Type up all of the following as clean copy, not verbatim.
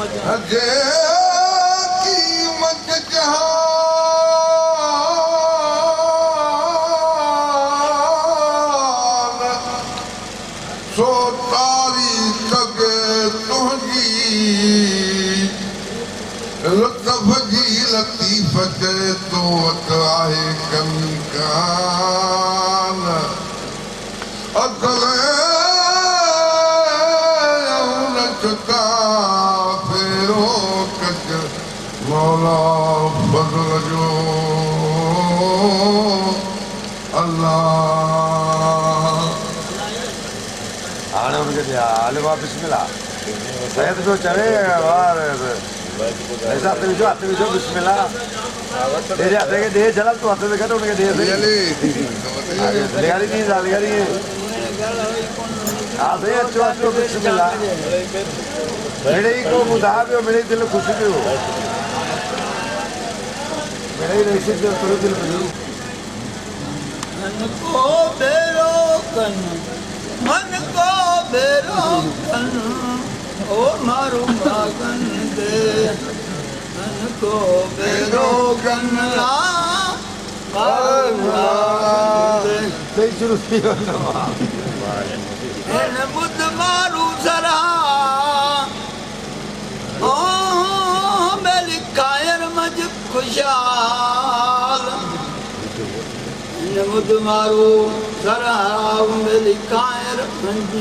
अजे कीमत जहान सो तारीख़ के तुझी लुत्फ़ जी लतीफ़त तो वत आहे कमी कान अकल चुका फेरो कच मौला फज़ल जो अल्लाह हाणे हुनखे ॾिया हल मां बिस्मिल्लाह सैद पियो चवे ऐसा हथ विझो बिस्मिल्लाह तेरे हथ खे ॾे जला तूं हथ में कढ हुनखे ॾे लिगारी ॾींदा लिगारी हा साईं अचो अचो बिस्मिल्लाह मिड़ई को ॿुधा पियो मिड़ई दिलि ख़ुशि पियो मिड़ई रहीसी पियो तुर दिलि मिली मन को बेरो कन ओ मारू मागन दे मन को बेरो कन ला सही शुरू थी वञो इन मुद मारू जरा ओ मेरी कायर मज खुशहाल इन मुद मारू जरा मेरी कायर मज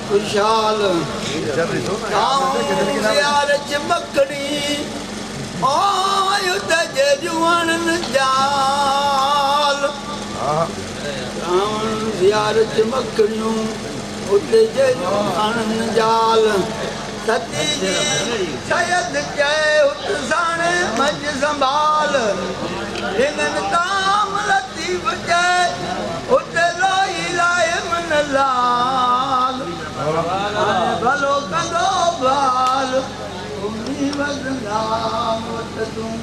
खुशहाल यार चमकड़ी ओ युद्ध जे जुआन जाल यार चमकड़ियूं उते जे जुआन जाल सती जी शायद चए उत साणे मज संभाल हिनन ताम लतीफ़ चए उते लोई लाए मन लाल भलो कंदो बाल उमी वदना वत तूं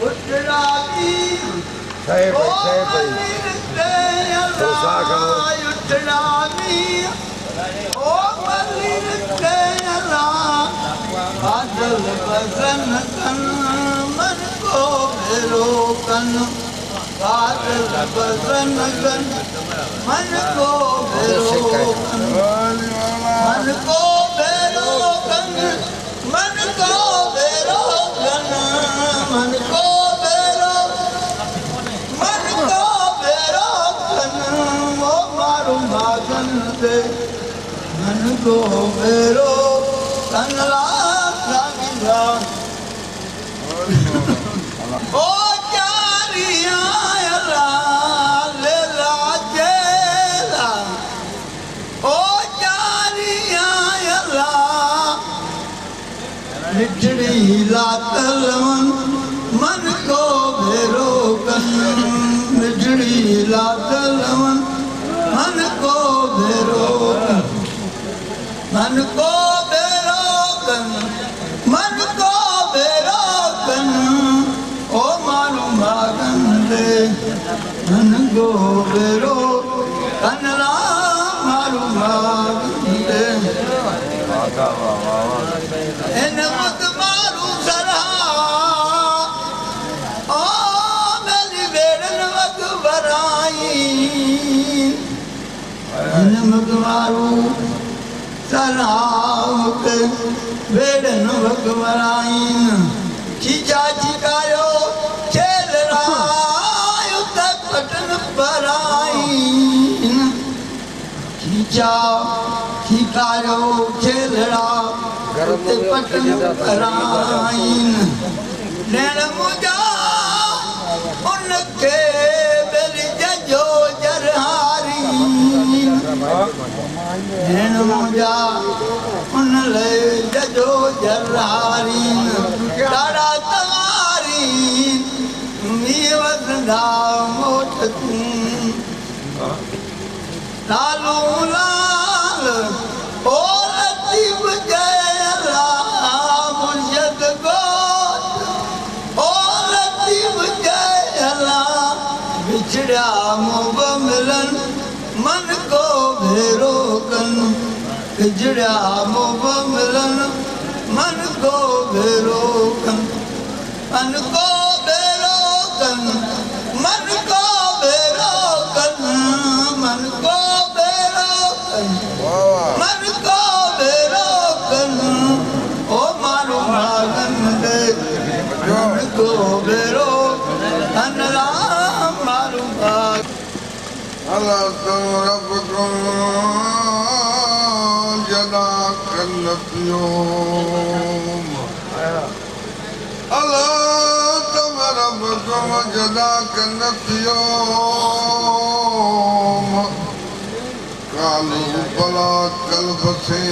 उतराती साहिब भाई उतराती ओ मलिन ते अल्लाह बादल बसन कन मन को भेरो कन बादल बसन कन मन को भेरो कन मन को भेरो कन मन को भेरो कन मन को भेरो कन वो मारू मागन दे मन को भेरो कन ला ओ चारिया ला ले ला जेला ओ चारिया ला मिठड़ी लातलवन मन को भेरो कन मिठड़ी लातलवन मन को भेरो मन को भेरो कन मन को भेरो कन ओ मारू मागन दे मन को भेरो कन ला मारू मागन दे इन मत मारू सरा ओ मेरी बेड़न वग बराई इन मत मारू सरा के बेड़न वग बराई चीचा चिकायो चेल राय तक पटन बराई चीचा चिकायो चेलड़ा ते पटन बराइन नैन मुझा उनके बेली जजो जरहारी नैन मुझा उन ले जजो जरहारी डाड़ा तवारी मी वसंदा मोट तू लालू लाल ओ लतीफ़ जय अल्लाह मुर्शद गोत ओ लतीफ़ जय अल्लाह बिछड़ा मुब मिलन मन को भेरो कन बिछड़ा मुब मिलन कन मन को भेरो कन मन को भेरो कन मन को भेरो कन मन को भेरो कन मन को भेरो कन ओ मारो भागन दे मन को भेरो कन राम मारो भाग अल्लाह तो रब को जदा कन्नतियोम अल्लाह तो रब को जदा कन्नतियोम कालू बला कल्ब से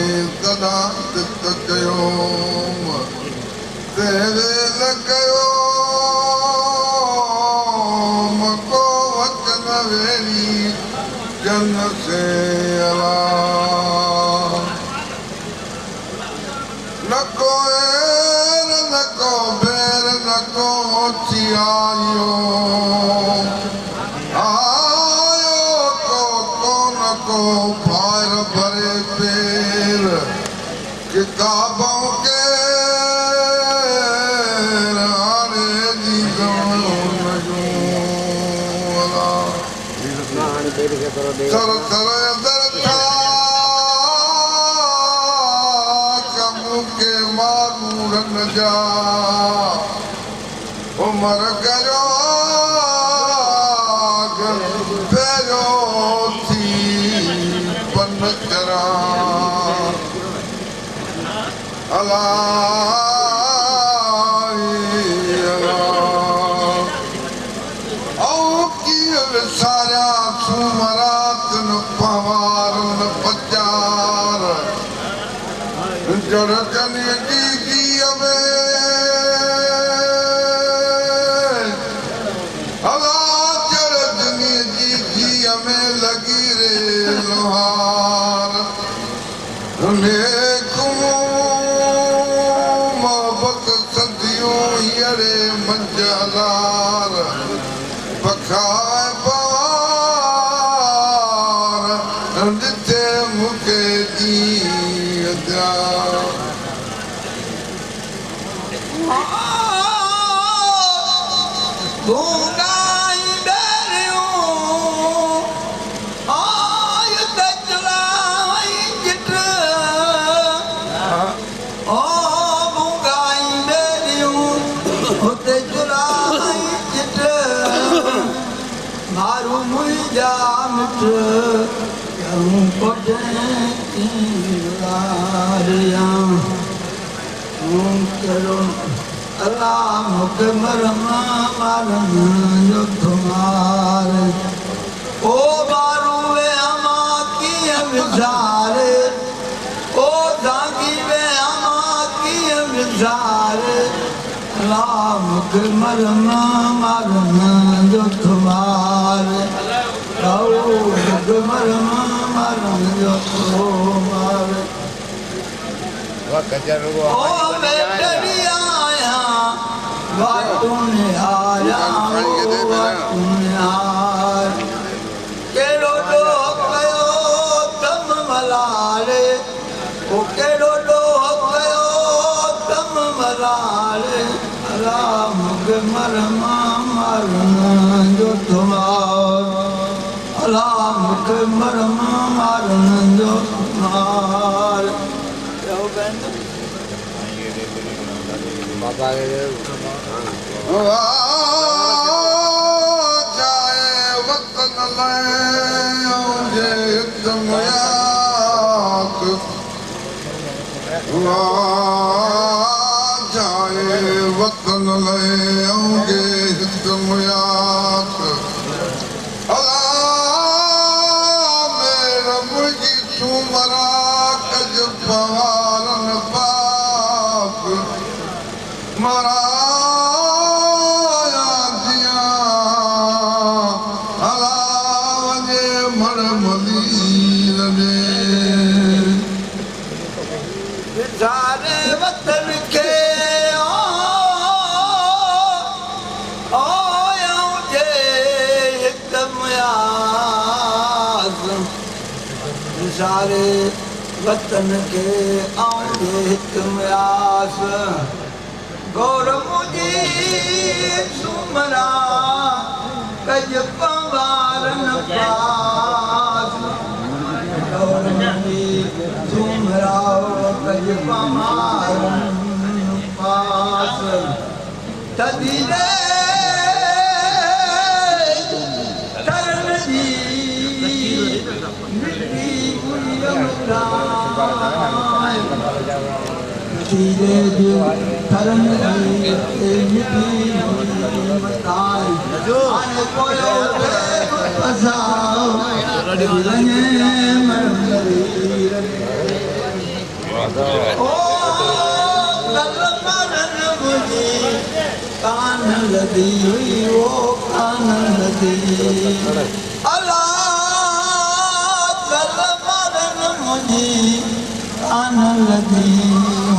तदा तित्तयोम तेरे लगयो मको वचन वेरी जन से अला न कोएर न को बेर न को चियायो आयो को न को फायर भरे पेर किताबों के सर सर दरता कमु के मारूरन जा उमर गयो फेरो थी पन चरा अला सारा सुमरात न पवार न पचार जड़ जनी जी अवे अला जड़ जनी जी हमें लगी रे लोहार मोहब्बत सदियों हीरे मंजलार बखाए मुके जी भूंगाई बेरियूं आय तजलाई जिट ओ भूंगाई बेरियूं होते जुलाई जिट मारू मुझा मिट अल्लाह मुके मरमा मारन जो तुम्हार ओ बारू वे अमा की विचारे ओ दागी वे अमा की विचारे अल्लाह मुके मरमा मारन जो तुम्हार मरमा मारन जो तुम्हार ओ बेटड़ी आया वातुने आया वातुने आर केड़ो डो कयो तम मलारे ओ केड़ो डो कयो तम मलारे राम के मरमा मारन जो तुम्हार राम के मरमा मारन जो तुम्हार जाए वतन ले दमयात जाए वतन ले दमयात अल्लाह मेरा मुझी सुमरा कज पवारन पाप मराया दिया अल्लाह वजे मर मदीन में सारे वतन के सारे वतन के आऊं जे तुम आस गौर मुझी सुमरा कज पवारन पास गौर मुझी सुमरा कज पवारन पास तदिले तरन जी मिट्टी धीरे धीरे तरन मिट्टी आने कोयो पसाओ रंगे मरमरी ओ कल मरन मुझे कान लदी हुई ओ कान लदी अल्लाह कल मरन मुझे कान लदी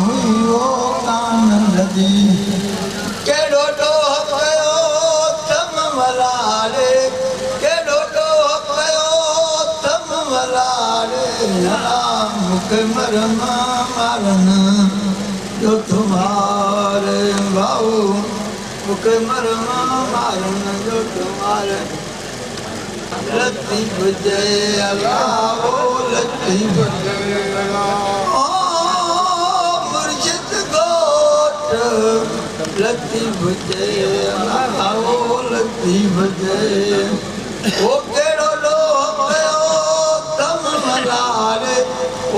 हुई ओ कान लदी केड़ो डोह कयो तम मलारे केड़ो डोह कयो तम मलारे मुख मरम मारन जो तुम्हारे भाऊ मुख मरम मारन जो तुम्हारे लतीफ जय अल्लाह ओ लतीफ जय अल्लाह ओ मुर्शिद गोट लतीफ जय अल्लाह ओ लतीफ जय ओ केड़ो लोह कयो तम मलारे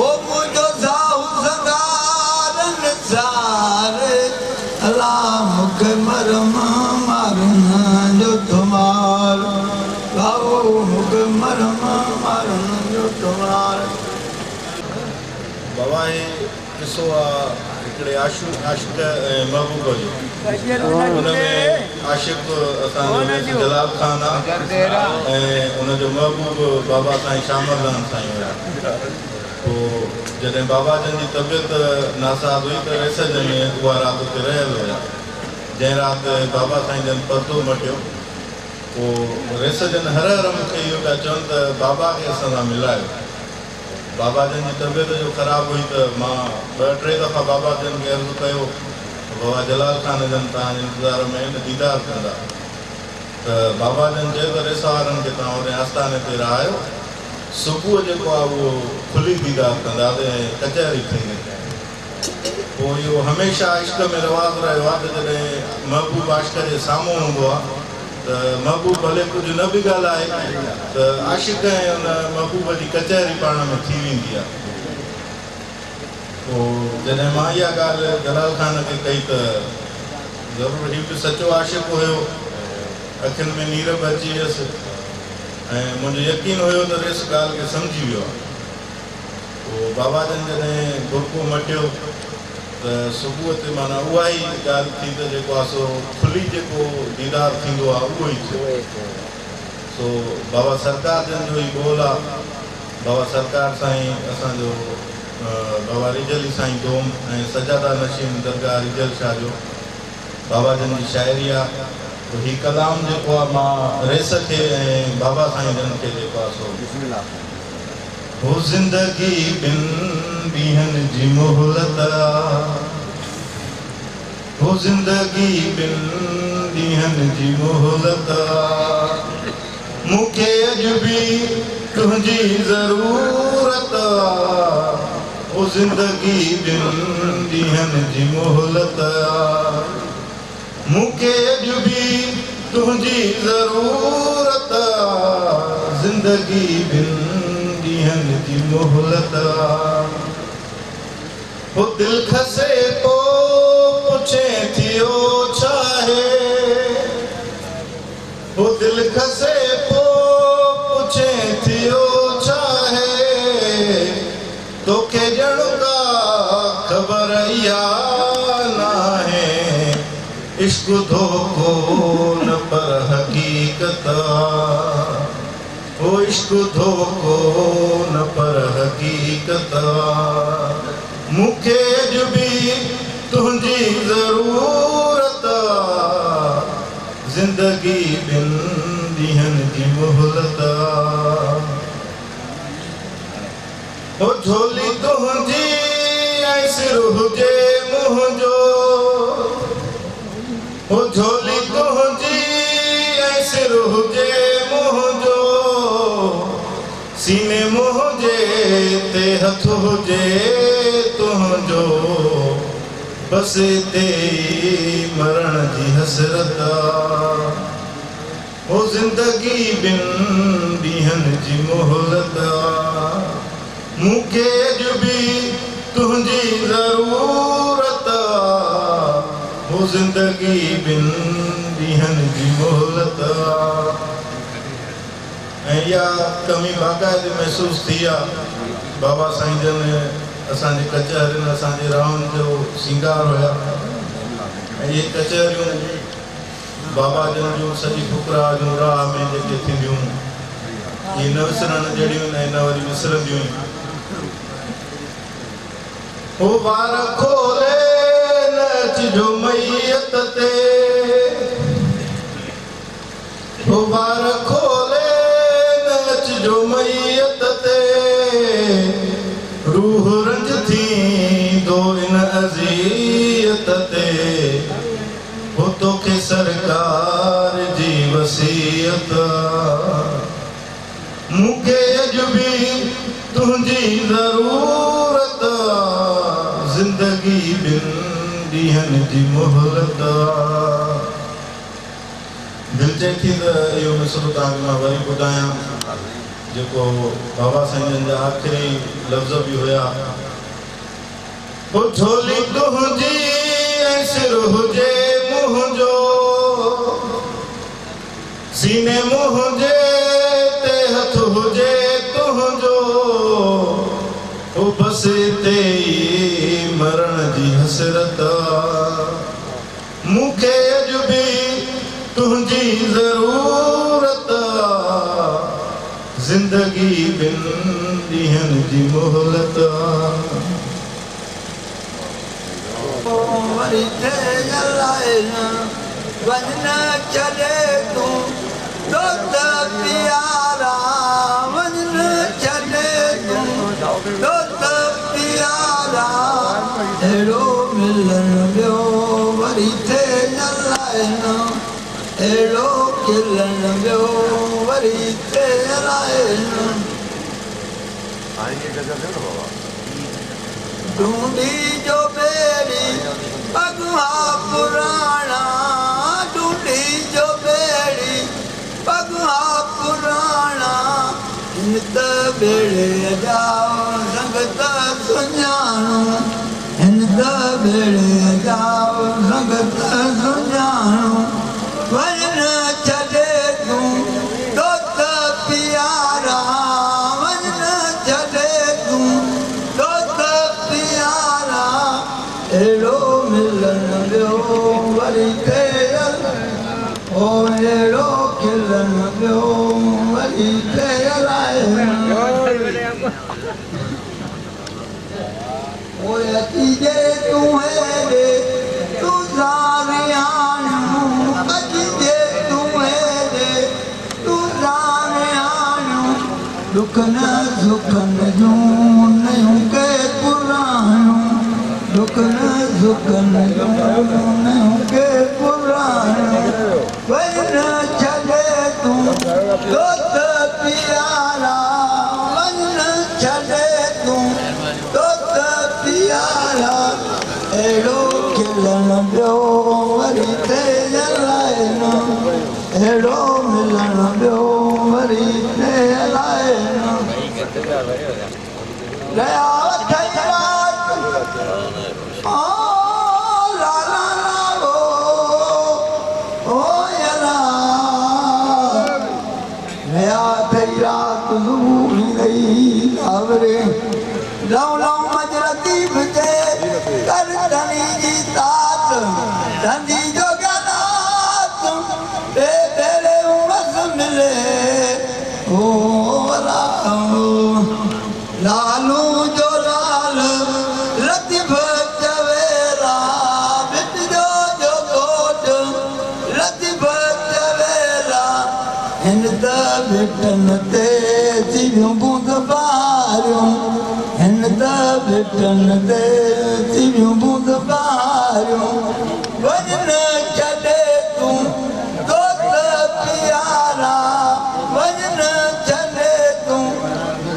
ओ मुझो साहू संगारन सारे अल्लाह मुख मरम मारन जो तुम्हार भाऊ मुख मरम मारन जो तुम्हार बाबा हे किसो हिकिड़े आशिक़ ऐं महबूब जो हुनमें आशिक़ असांजो जलाल ख़ान आहे ऐं हुनजो महबूब बाबा साईं शामरदान साईं हुया। पोइ जॾहिं बाबा जन जी तबियत नासाज़ हुई त रेसज में उहा राति उते रहियल हुया। जंहिं राति बाबा साईं जन परदो मटियो पोइ रेसजन हर हर मूंखे इहो पिया चवनि त बाबा खे असां सां मिलायो। बाबा जन जी तबियत जो ख़राबु हुई त मां 2-3 दफ़ा बाबा जन खे अर्ज़ु कयो बाबा जलाल ख़ान जन तव्हांजे इंतज़ार में आहिनि दीदार कंदा त बाबा जन चयो त रेसा वारनि खे तव्हां होॾे आस्थाने ते रहायो सुबुह जेको आहे उहो खुली दीदार कंदा ऐं कचहरी थींदी। पोइ इहो हमेशह इश्क में रवाज़ रहियो आहे त जॾहिं महबूब आशिक़ जे साम्हूं हूंदो आहे त महबूब भले कुझु न बि ॻाल्हाए त आशिक़ ऐं उन महबूब जी कचहरी पाण में थी वेंदी आहे। पोइ जॾहिं मां इहा ॻाल्हि जलाल ख़ान खे कई त ज़रूरु हीउ बि सचो आशिक़ हुयो अखियुनि में नीर बि अची वियसि ऐं मुंहिंजो यकीन हुयो त रेस ॻाल्हि खे सम्झी वियो आहे। पोइ बाबा जन जॾहिं बुरको मटियो त सुबुह ते माना उहा ई ॻाल्हि थी त जेको आहे सो खुली जेको दीदार थींदो आहे उहो ई थियो। सो बाबा सरकार जन जो ई ॿोल आहे। बाबा सरकार साईं असांजो बाबा रिजली साईं दोम ऐं सजादा नशीन दरगाह रिजल शाह जो बाबा जन जी शाइरी आहे। हीउ कलाम जेको आहे मां रेस खे ऐं बाबा साईं जन खे जेको आहे सो बिस्मिल्लाह हो ज़िंदगी ॿिन ॾींहंनि जी मोहलत हो ज़िंदगी ॿिन ॾींहंनि जी मोहलत मूंखे अॼु बि तुंहिंजी ज़रूरत हो ज़िंदगी ॿिन ॾींहंनि जी मोहलत मूंखे अॼु बि तुंहिंजी ज़रूरत ज़िंदगी ॿिन ॾींहंनि जी मोहलत हो दिलि खसे पोइ पुछे थियो छा आहे हो दिलि खसे पोइ पुछे थियो छा आहे तोखे ॼण का ख़बर इहा नाहे इश्क धोखो न पर हक़ीक़त हो इश्क धोखो न पर हक़ीक़त मूंखे अॼु बि तुंहिंजी ज़रूरत ज़िंदगी ॿिन ॾींहंनि जी मोहलत हो झोली तुंहिंजी ऐं सिर हुजे मुंहिंजो ओ झोली तुंहिंजी ऐं सिर हुजे मुंहिंजो सीने मुंहिंजे ते हथ हुजे तुंहिंजो बस ते मरण जी हसरत ओ ज़िंदगी बिन ॾींहंनि जी मोहलत मूंखे अॼु बि तुंहिंजी ज़रूरत ओ ज़िंदगी बिन ॾींहंनि जी मोहलत ऐं इहा कमी बाक़ाइदे महसूस थी आहे बाबा साईं जन असांजे कचहरियुनि असांजे राहुनि जो सिंगार हुया ऐं इहे कचहरियूं बाबा जन जूं सॼी फुकरा जूं राह में जेके थींदियूं इहे न विसरण जहिड़ियूं ऐं न वरी विसरंदियूं ओ वार खोले न अचिजो मैयत ते ओ वार खोले जो मैयत ते रूह रंज थी दो इन अज़ियत ते हो तोखे सरकार जी वसीयत मूंखे अॼु बि तुंहिंजी ज़रूरत ज़िंदगी बिन ॾींहंनि जी मोहलत दिलि चए थी त इहो मिसरो तव्हांखे मां वरी ॿुधायां जेको बाबा साईं जा आख़िरी लफ़्ज़ बि हुया ओ झोली तुंहिंजी ऐं सिर हुजे मुंहिंजो सीने मुंहिंजे ते हथ हुजे तुंहिंजो ओ बस ते मरण जी हसरत मूंखे अॼु बि तुंहिंजी ज़रूरत ज़िंदगी बिन ॾींहंनि जी मोहलत वरी लाइ वञ न छॾे तूं दोस्त प्यारा वञ न छॾे तूं दोस्त प्यारा अहिड़ो मिलण ॿियो वरी लाइ अहिड़ो खिलण ॿियो वरी ढूंढी जो बेड़ी पगवा पुराणा ढूंढी जो बेड़ी पगवा पुराणा हिन त बेड़े जा संगत सुञाणो हिन त बेड़े जा संगत सुञाणो वञ न छॾे तूं दोस्त प्यारा वञ न छॾे तूं दोस्त प्यारा अहिड़ो मिलण ॿियो वरी ओ अहिड़ो खिलण ॿियो वरी अचिजे तूं हेॾे तूं सारियाणियूं अचिजे तूं हेॾे तूं सारियाणियूं दुख न सुखनि जूं नयूं के पुराणियूं दुख न सुखनि जूं नयूं के पुराणियूं वञ न छॾे तूं दोस्त प्यारा वञ न छॾे तूं दोस्त प्यारा अहिड़ो खिलण ॿियो वरी अहिड़ो मिलण ॿियो वरी लालू जो लाल लतीफ़ चवेरा बिट जो कोट लतीफ़ चवेरा हिन त बिटन ते सिरियूं बूंद बारियूं हिन ता बिटन दे दिव्यूं बूंद बारियूं वञन छॾे तूं दोस्त प्यारा वञन छॾे तूं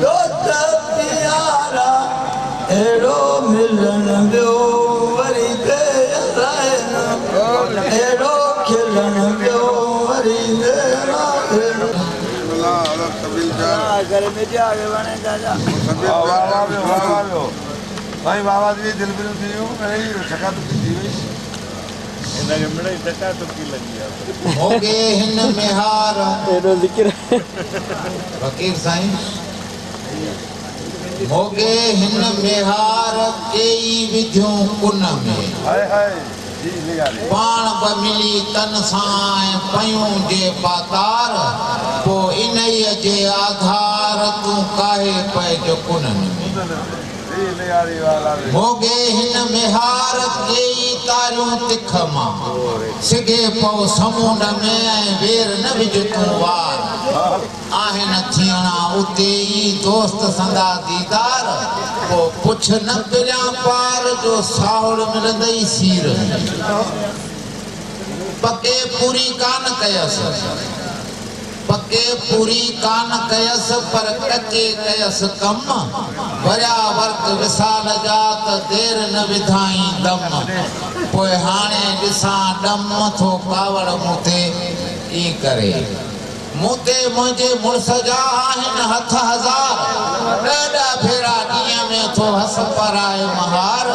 दोस्त प्यारा अहिड़ो मिलन ॿियो वरी देर आहे न अहिड़ो खिलण ॿियो वरी देर आहे न घर में जावे वणे दादा भाई बाबा जी दिल में थी नहीं छका तो थी वई इनके मिड़ई छका तो की लगी होगे हिन में हार एॾो ज़िक्र फकीर साईं होगे हिन में हार कई विधियूं कुन में हाय हाय जी निगारे पाण ब मिली तन सां पयूं जे पातार पो इन्ही जे आधार तूं काहे पइजो कुननि में जी निगारे वाला होगे हिन में हार कई तारियूं तिख मां सिगे पो समुंड में वेर न विझ तूं वार आहिनि थियणा उते ई दोस्त संदा दीदार पो पुछ न पिरियां पार जो साहुड़ मिलंदई सीर पके पूरी कान कयसि पके पूरी कान कयसि पर कचे कयसि कम वरिया वर्क विसाल जा त देर न विधाई दम पोइ हाणे ॾिसां डम थो कावड़ मूंते ई करे मूंते मुंहिंजे मुड़ुस जा आहिनि हथ हज़ार ॾाढा भेरा ॾींहं में थो हस पराए महार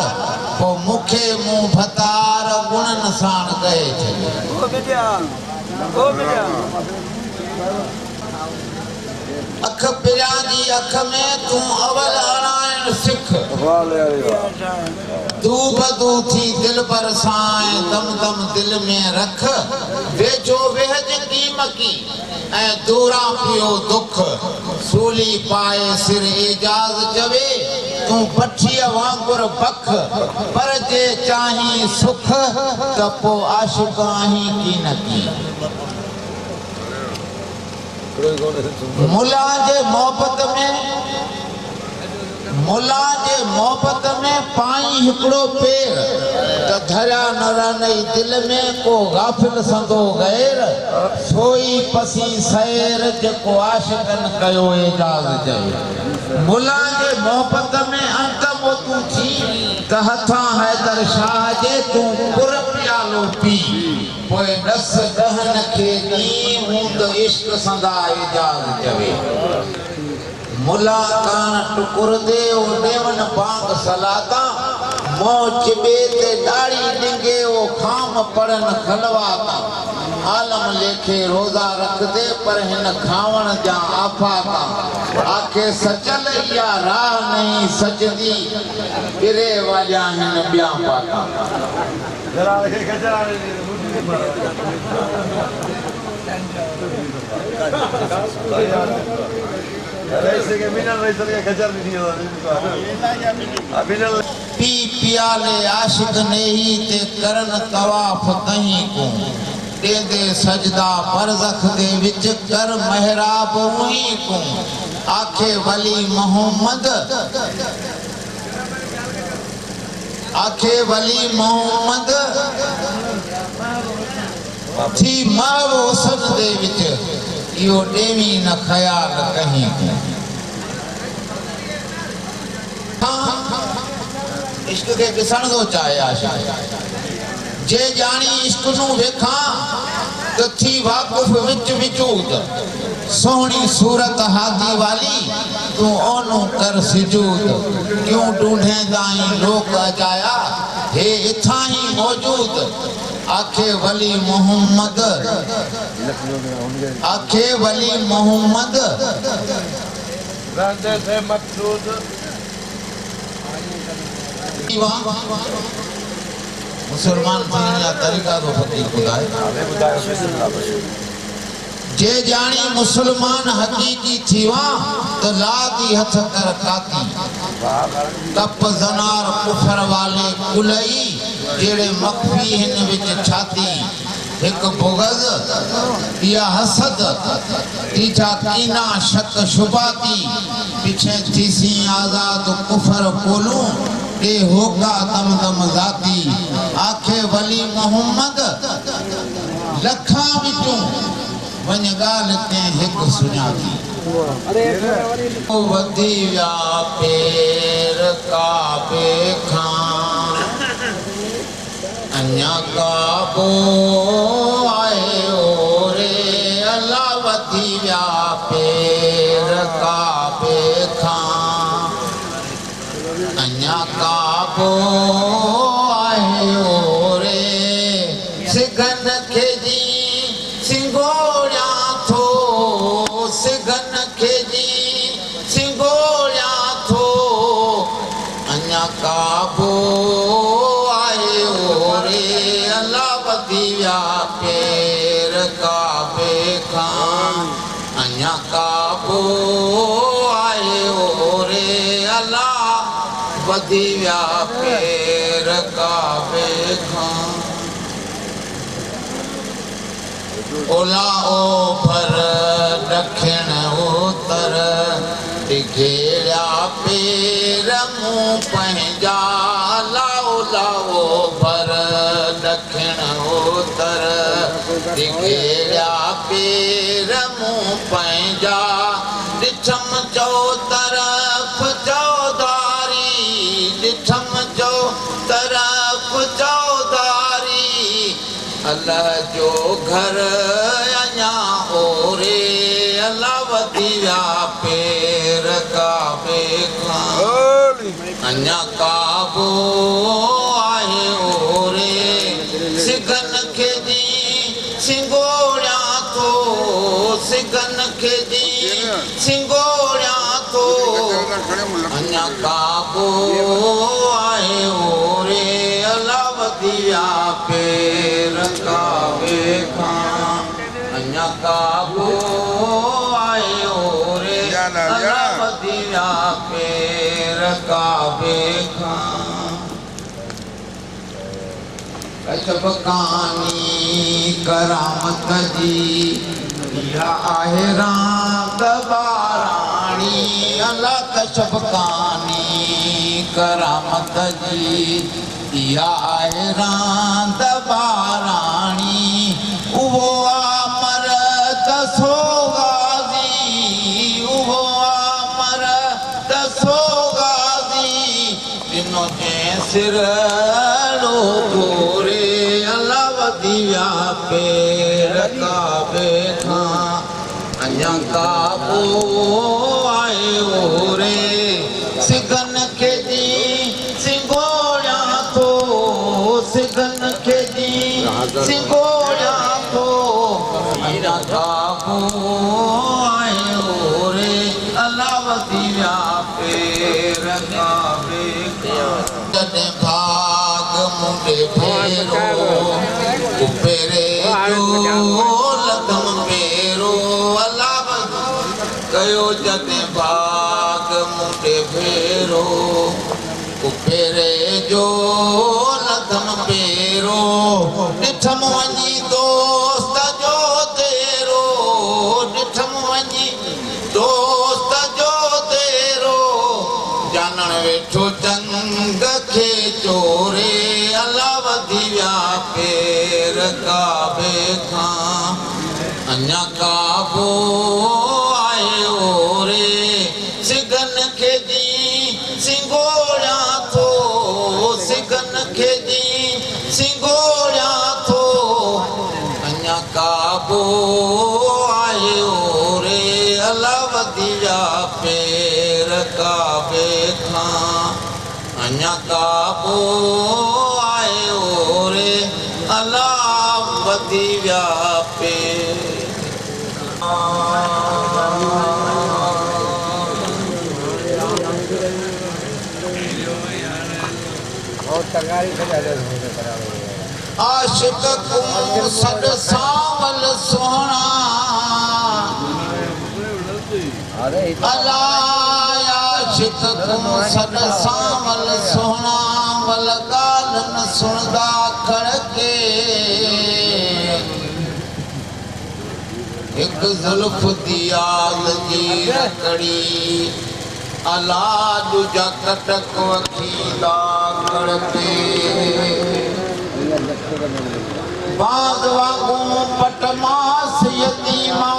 पोइ मूंखे मूं भतार गुणनि साण गए अख पिरियां जी अख में तूं अवल अणाइण सिख तू बदू थी दिल पर सां दम दम दिल में रख वेझो वेहज कीमकी ऐं दूरा पियो दुख सूली पाए सिर एजाज चवे तूं पठीअ वांगुर बख पर जे चाहीं सुख त पोइ आशिक़ आहीं की न की मुला जे मोहब्बत में पाई हिकिड़ो पेर त धरिया न रहंदई दिल में को गाफ़िल संदो गैर सोई पसी सैर जेको आशिक़नि कयो एजाज़ चए मुला जे मोहब्बत में अंक मोतूं थी त हथां हैदर शाह जे तूं पुर प्यालो पी पोइ नस गहन खे नी हूंद इश्क संदा एजाज़ चवे मुला कान टुकुर दे ओ देवन बांग सलाता मोच बे ते दाढ़ी डिंगे ओ खाम पड़न खलवाता आलम लेखे रोजा रख दे पर हिन खावण जा आफाता आखे सचल या राह नहीं सजदी गिरे वाजा हिन ॿिया पाता जरा के गजरा ऐसे के बिना रईसर के गजर नहीं होता पी पियाले आशिक ने ही ते करन तवाफ कहीं को दे दे सजदा बरज़ख दे विच कर महराब हुई को आखे वली मोहम्मद थी मारो सन दे विच इहो ॾेवी न ख़याल कहीं को इश्क के ॾिसण थो चाहे आशिक़ जे जानी इश्क नूं वेखां त थी वाक़ुफ़ विच विचूद सोहणी सूरत हादी वाली तूं ओनू कर सिजूद क्यों ढूंढे दाई लोक अजाया हे इथां ही मौजूद आखे वली मोहम्मद रंदे से मकसूद मुसलमान थियण जा तरीक़ा तो फकीर ॿुधाए जे जानी मुसलमान हकीकी थीवा तो लादी हथ कर काती कप जनार कुफर वाले कुलई जेड़े मखफी हिन विच छाती एक बुग़ज़ या हसद तीजा कीना शक शुबाती पीछे थीसी आजाद कुफर कोलू ए होगा दम दम जाती आखे वली मोहम्मद लखा बिचू वन गाल के एक सुनाती ओ वधी व्या पेर काबे खां अन्या काबो आयो रे अल्लाह वधी व्या पेर काबे खां अन्या काबो आयो रे सिगन खे जी सिंगोड़िया थो सिगन खे जी सिंगोड़िया थो अन्या काबो आयो रे अल्लाह वधी व्या पेर काबे खां अन्या काबो आयो रे अल्लाह वधी व्या पेर काबे खां ओला ओभर ॾखिण उत्तर टिघेड़ा पेर मूं पंहिंजा लाओ लाओ भर ॾखिण उत्तर टिघेड़ा पेर मूं पंहिंजा ॾिठम चो तरफ़ चौधारी ॾिठम चो तरफ़ चौधारी अल्लाह जो घर अञा ओरे अल्लाह वधी व्या पेर काबे खां अञा काबो आहे ओरे सिगन खे जी सिंगोड़िया थो सिगन खे जी सिंगोड़िया थो अञा काबो आहे ओरे अल्लाह वधी व्या पेर काबे खां अञा काबो आयो रे अल्लाह वधी व्या पेर काबे खां कशफ कहानी करामत जी इहा आहे रात बाराणी अल्लाह कशफ कहानी करामत जी इहा आहे रात बाराणी उहो अमर दसो गाज़ी उहो अमर दसो गाज़ी ॾिनो जंहिं सिर तोरे अल्लाह वधी व्या पेर काबे खां अञा काबो आयो रे सिगन खे जी सिंगोड़िया थो सिगन खे जी सिंगोड़िया थो अञा काबो आयो रे अल्लाह वधी व्या पेर काबे खां जॾहिं भाग मुंडे फेरो उपेरे जो लदम पेरो अल्लाह कयो जॾहिं भाग मुंडे फेरो उपेरे जो लदम पेरो ॾिठम वञी दोस्त जो तेरो ॾिठम वञी दोस्त जो तेरो जानण वेठो जंग खे चोरे अल्लाह वधी व्या पेर काबे खां अञा काबो आयो रे सिगन खे जी सिंगोड़िया थो सिगन खे जी सिंगोड़िया थो अञा काबो आयो रे अल्लाह वधी व्या पेर काबे खां अञा काबो आयो रे अल्लाह वधी व्या पेर आशिक को सद सावल सोहना अला आशिक को सद सावल सोहना वल गाल न सुनदा खड़के एक जुल्फ दियाल जी रकड़ी अला दूजा कटक वकीला करते बाग वागू पटमास यतीमा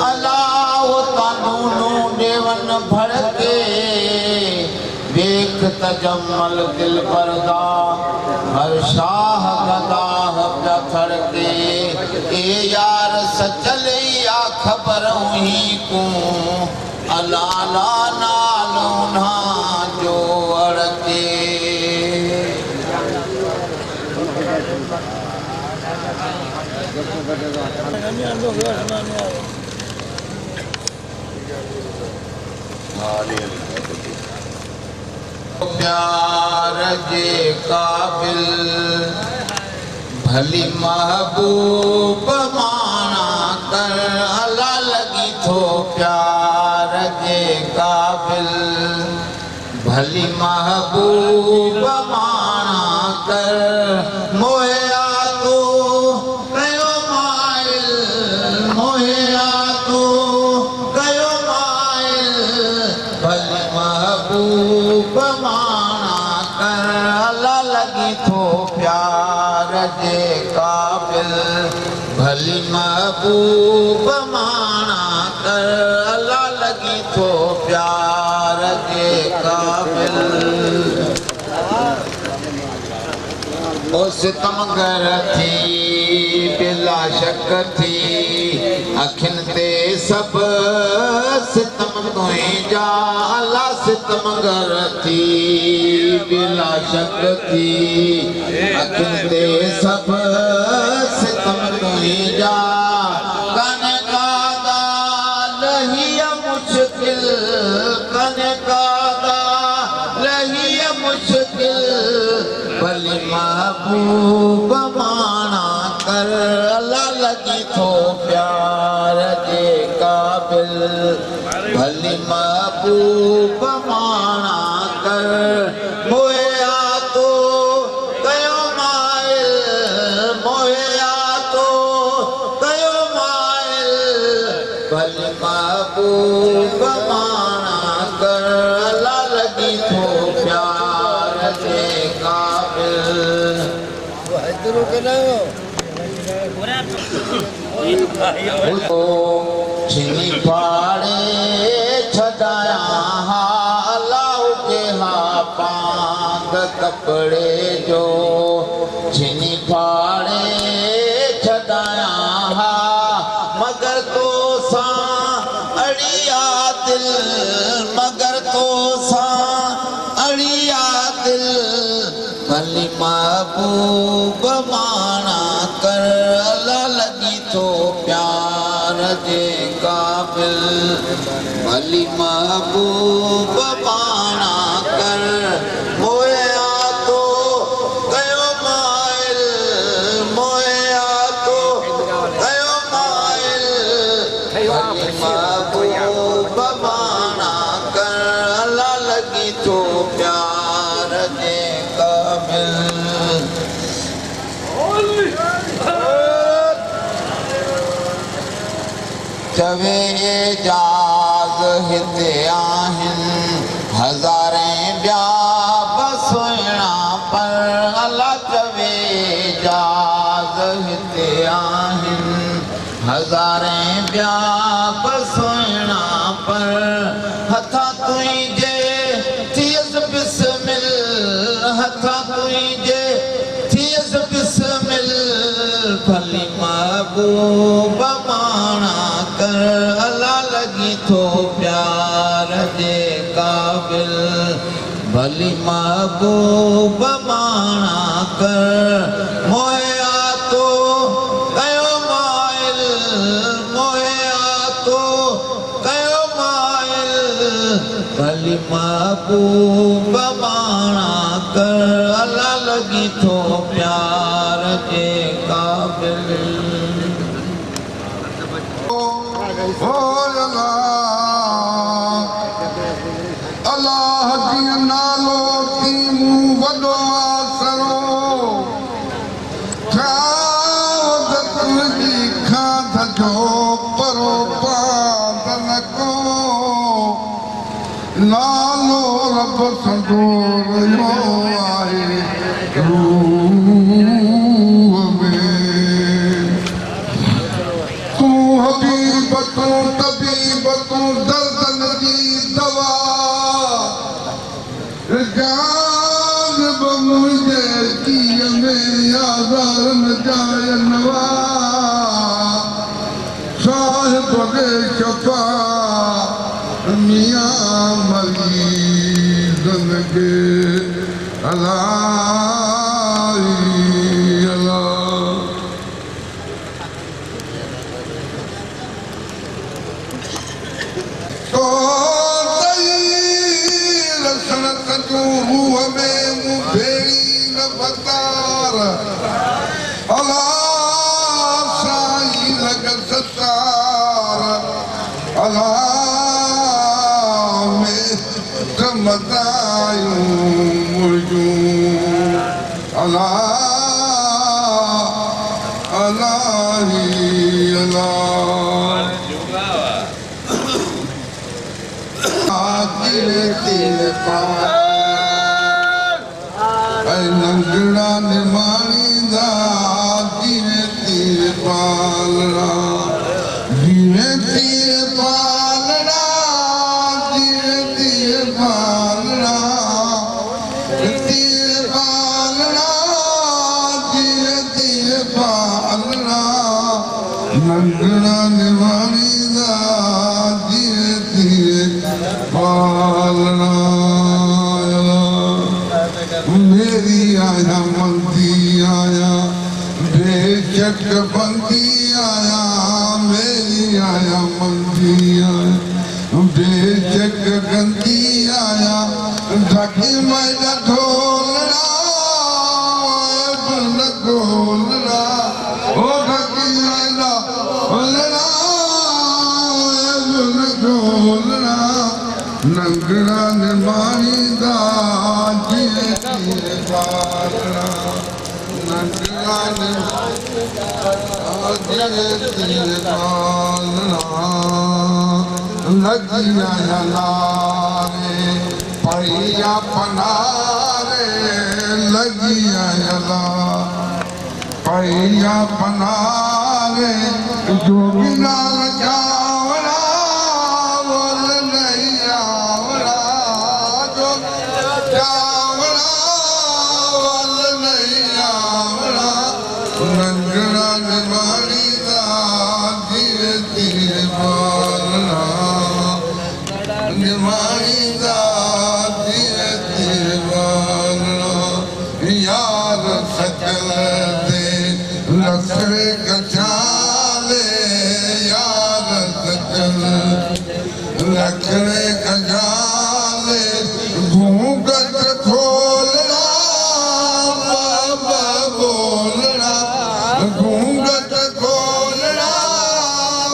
अला वो तानूनू देवन भड़के देख तजम्मल दिल परदा हर शाह गदाह प्या के ए यार सचले या खबर ही को अला ला नालो ना जो अड़के प्यार जे काबिल भली महबूब माना कर अला लगी थो प्यार जे काबिल भली महबूब माना कर मोया तो कयो माइल मोया तो कयो माइल भली महबूब माना कर अला लगी थो प्यार जे काबिल भली महबूब माना कर अला लगी थो प्यार जे काबिल ओ सितमगर थी बिला शक थी अखिन ते सब सितम तुई जा अला सितमगर थी बिला शक थी अखिन ते सब सितम तुई जा कन कादा लहिया मुश्किल कन कादा लहिया मुश्किल भली महबूब माना कर अला लगी थो प्यार जे काबिल भली महबूब माना कर मोया तो कयो माइल मोया तो कयो माइल भली महबूब माना कर अला लगी थो प्यार जे छिनी पाड़े छदाया हालाउ के हा पांग कपड़े जो छिनी पाड़े छदाया हा मगर तो सा अड़िया दिल मगर तो सा अड़िया दिल भली महबूब माना कर अला लगी थो प्यार जे काबिल भली महबूब माना कर मोया तो कयो माइल मोया तो कयो माइल भली महबूब माना कर अला लगी थो प्यार जे चवे जाग हिते आहिनि हज़ारें ॿिया बसुणा पर अला चवे जाग हिते आहिनि हज़ारें ॿिया बसुणा पर हथा तुंहिंजे थियसि बिस्मिल हथा तुंहिंजे थियसि बिस्मिल भली महबूब माना कर अला लगी थो प्यार जे काबिल भली महबूब माना कर मोया तो कयो माइल मोया तो कयो माइल भली महबूब माना कर अला लगी थो प्यार जे काबिल अल्लाह जी नालो थी मूं वॾो आसरो ठाव तुंहिंजी खां थजो गोरियो आहे रूह में तूं हबीब तूं तबीब तूं दर्दन जी दवा जान मुंहिंजे कीअ में यादार न जाय नवा साहिब दे शफा मियां मरीज़न खे अलाई अला तो लसण सजूं रूह में मूं भेड़ी न बकार अला साईं लॻ सतार अला मदायूं मुर्जूं अला अलाही अला नंगड़ा निमाणींदा जीवे तीर पालना जीवे तीर पालना जीवे तीर पालना तीर पालना जीवे तीर पालना नंगड़ा निमाणींदा जीवे तीर पालना मेरी आया मंदी आया बेशक बंदी आया मेरी आया मंदी आया बेशक गंदी आया ढकी मैदा ढोलना न ढोलना ओ ढकी मैदा ढोलना न ढोलना नंगड़ा निमाणींदा जीवे तीर पालना नंगड़ा जीवे तीर पालना लगी आया लारे पैया पनारे लगी आया ला पैया पनारे जो बिना जावड़ा बोल नहीं आवड़ा जो जावड़ा बोल नहीं आवड़ा नंगड़ा निमाणी दा जीवे तीर पालना निमाणी दा जीवे तीर पालना यार सकल दे लसरे गजाले यार सकल लखड़े गजाले घूंघट खोलना बाबा बोलना घूंघट खोलना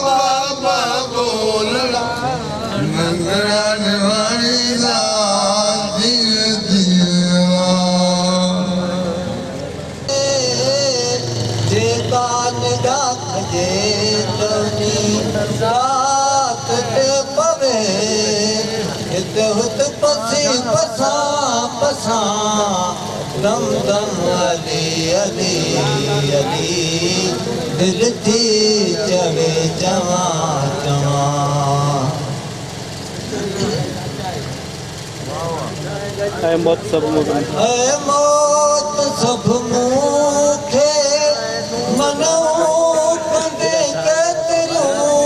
बाबा बोलना नंगड़ा निमाणी दा जीवे तीर जेका निगाह जे तोनी रात ते पवे हित हुत पसी पसा पसा दम दम अली अली अली दिल थी चवे जवा जवा ऐ मौत सब मूंखे मनऊ कंदे केतिरियूं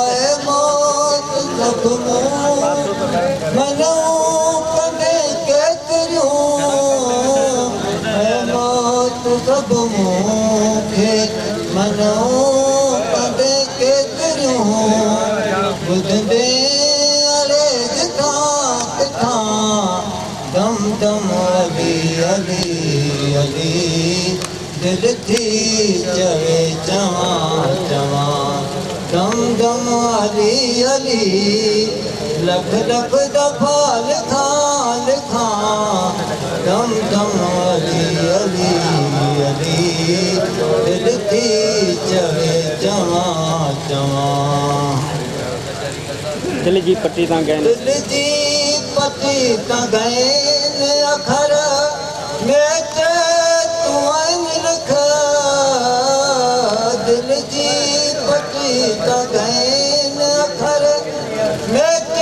ऐ मौत सब मनऊ कंदे केतिरियूं ऐ मौत सब मूंखे मनऊ कंदे केतिरियूं ॿुधंदे दम दम अली अली अली दिल थी चवे जवा जवा दम दम अली अली लख लख दफ़ा लिखा लिखा दम दम अली अली अली दिल थी चवे जवा जवा दिल जी पट्टी तां गए दिल जी पति तगैन अखर मेट तू आइन लिख दिल जी पति तगैन अखर मेट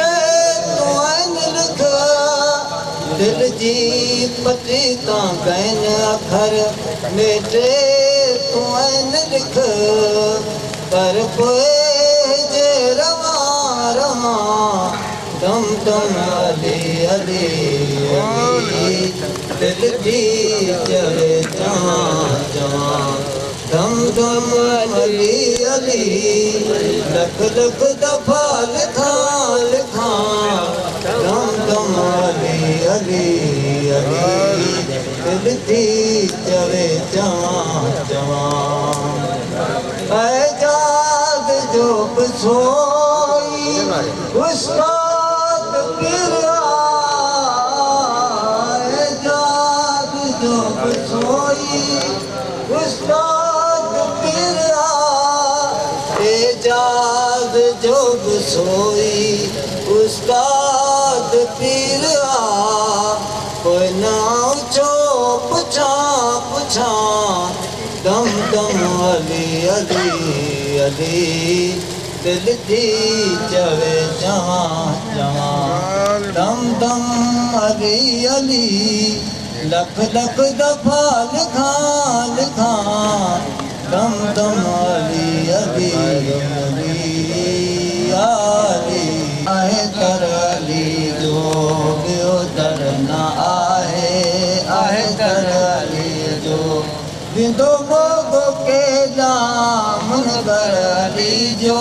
तू आइन लिख दिल जी पति तगैन अखर मेट तू आइन लिख कर पोए जे रवा रवा दम दम अली अली अली दिल जी चढ़े जवां जवां दम दम अली अली लख लख दफा लिखा लिखा दम दम अली अली अली दिल जी चढ़े जवां जवां ऐजाद जो बसोई उस्ताद पिरा ऐजाद जो बसोई उस्ताद पिरा ऐजाद जो बसोई उस्ताद पिरा कोई ना ऊंचो पुछा पुछा दम दम अली अली अली दिल जी चवे जवां जवां दम दम अली अली लख लख दफा लिखा लिखा दम दम अली अली अली अली आहे कर अली जो ॿियो दर न आहे कर अली जो बिंदो मोगो के दामन कर अली जो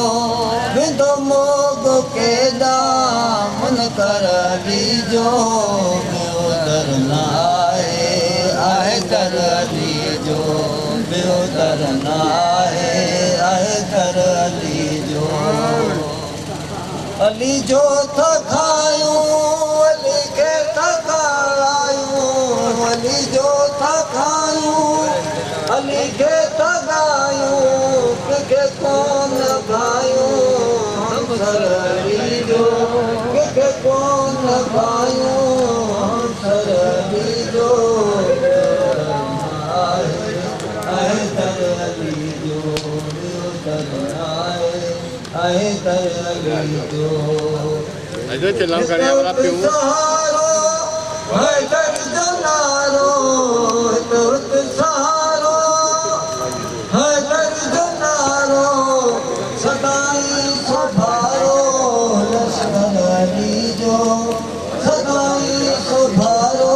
बिंदो मोगो के दामन कर अली जो ॿियो दर न आहे कर अली जो ॿियो दर न आहे कर अली जो अली जो था खायूं अली के था खायूं अली जो था खायूं अली के तगायूं के कौन भायूं हम सर अली जो के कौन भायूं हम सर अली जो आए तर अली जो तर आए तर अली जो सहारो है दर्द नारो तुर्क सहारो है दर्द नारो सदाई सुभारो लश्कर अली जो सदाई सुभारो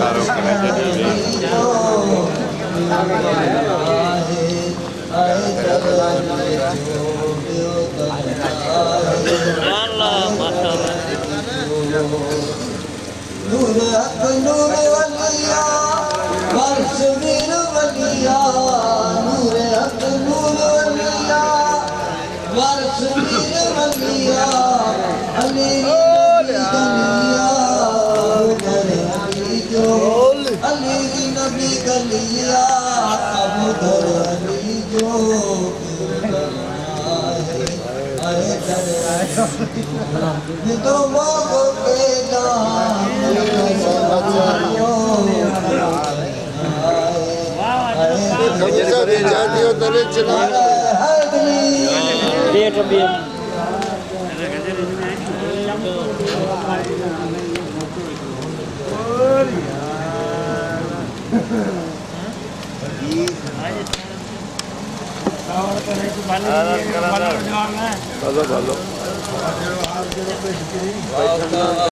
लश्कर अली जो आए तर अली जो नूर हक नूर वलिया वर्ष वीर वलिया नूर हक नूर वलिया वर्ष वीर वलिया अली गलिया उधर अली जो अली नबी गलिया अब उधर अली जो आए कर तो मोगो के दाम ভালো ভালো